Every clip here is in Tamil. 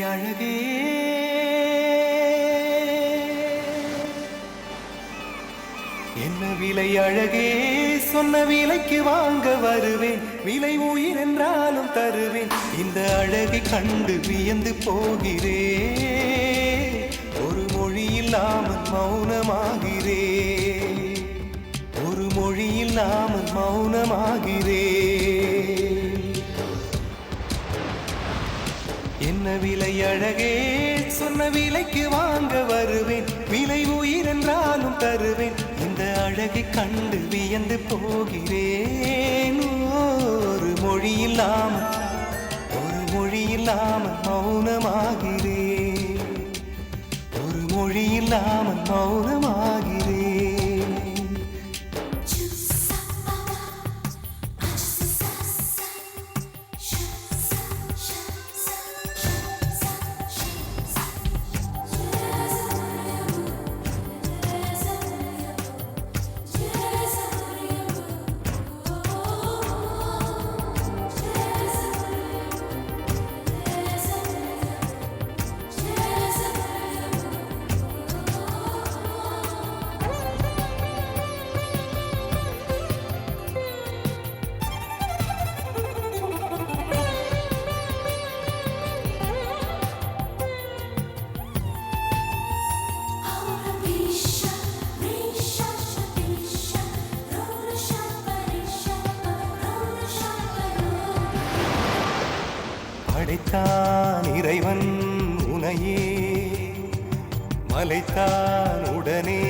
அழகே என்ன விலை அழகே சொன்ன விலைக்கு வாங்க வருவேன் விலை உயிர் என்றாலும் தருவேன் இந்த அழகை கண்டு வியந்து போகிறேன் ஒரு மொழி இல்லாமல் மௌனமாகிறேன் ஒரு மொழி இல்லாமல் மௌனமாகிறேன் என்ன விலை அழகே சொன்ன விலைக்கு வாங்க வருவேன் விலை உயிர் என்றாலும் தருவேன் இந்த அழகை கண்டு வியந்து போகிறேன் ஒரு மொழி இல்லாமல் மௌனமாகிறேன் ஒரு மொழி இல்லாமல் மௌனமாகிறேன் படைத்தான் இறைவன் உனையே மலைத்தான் உடனே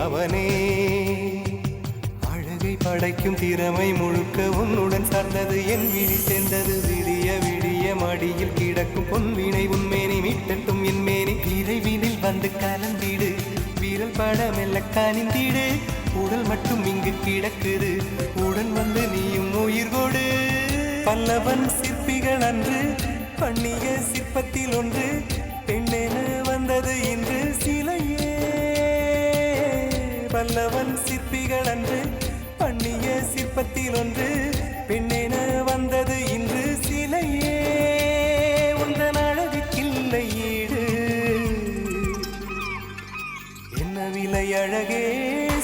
அவனே அழகை படைக்கும் திறமை முழுக்க உன்னுடன் சார்ந்தது என் விழி சேர்ந்தது விடிய விடிய மடியில் கிடக்கும் பொன்வினை உன்மேனி மீட்டட்டும் என் மேனி விரைவினில் வந்து கலந்திடு வீரல் பட மெல்ல கனிந்திடு உடல் மட்டும் இங்கு கிடக்குது உடன் வந்து நீயும் உயிர் கொடு பல்லவன் சிற்பிகள் அன்று பண்ணிய சிற்பத்தில் ஒன்று பெண்ணென வந்தது இன்று சிலையே பல்லவன் சிற்பிகள் அன்று பண்ணிய சிற்பத்தில் ஒன்று பெண்ணென வந்தது இன்று சிலையே உந்தன் அழகுக்கில்லை ஈடு என்ன விலை அழகே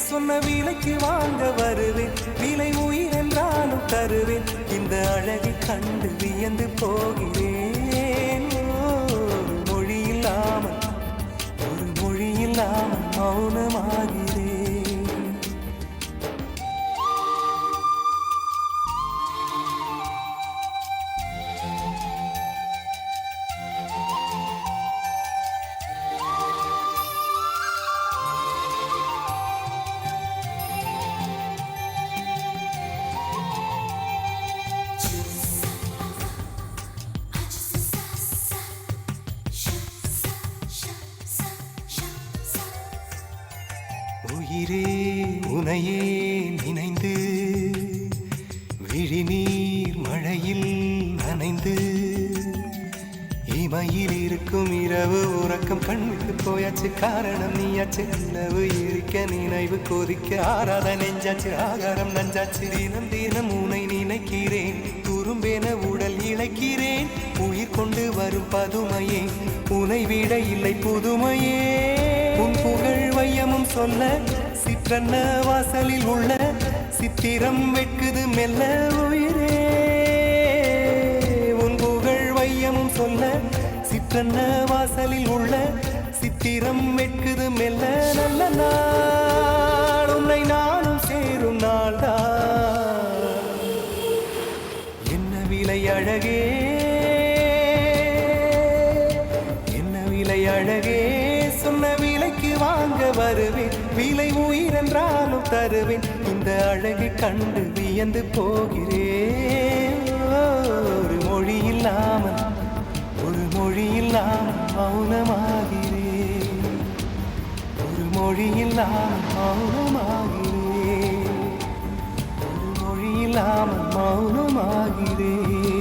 சொன்ன விலைக்கு வாங்க வருவேன் விலை உயிர் என்றாலும் தருவேன் இந்த அழகை கண்டு வியந்து போகிறேன் ஒரு மொழி இல்லாமல் மௌனமாகிறேன் உயிரே உனையே நினைந்து விழிநீர் மழையில் நனைந்து இமையில் இருக்கும் இரவு உறக்கம் கண்விட்டு போயாச்சு காரணம் நீயாச்சு நிலவு இருக்க நினைவு கொதிக்க ஆறாத நெஞ்சாச்சு ஆகாரம் நஞ்சாச்சு தினம் தினம் உனை நினைக்கிறேன் குறும்பென உடல் இழைக்கிறேன் உயிர் கொண்டு வரும் பதுமையே உனை விட இல்லை புதுமையே உன் புகழ் வையமும் சொல்ல சிற்றன்ன வாசலில் உள்ள சித்திரம் வெட்குது மெல்ல உயிரே உன் புகழ் வையமும் சொல்ல சிற்றன்ன வாசலில் உள்ள சித்திரம் வெட்குது மெல்ல நல்ல நாள் உன்னை நானும் சேரும் நாள்தான் என்ன விலை அழகே என்ன விலை அழகே சொன்ன விலைக்கு வாங்க வருவேன் விலை உயிர் என்றாலும் தருவேன் இந்த அழகை கண்டு வியந்து போகிறேன் ஒரு மொழி இல்லாமல் மௌனமாகிறேன் ஒரு மொழி இல்லாமல் மௌனமாகிறேன் ஒரு மொழி இல்லாமல் மௌனமாகிறேன்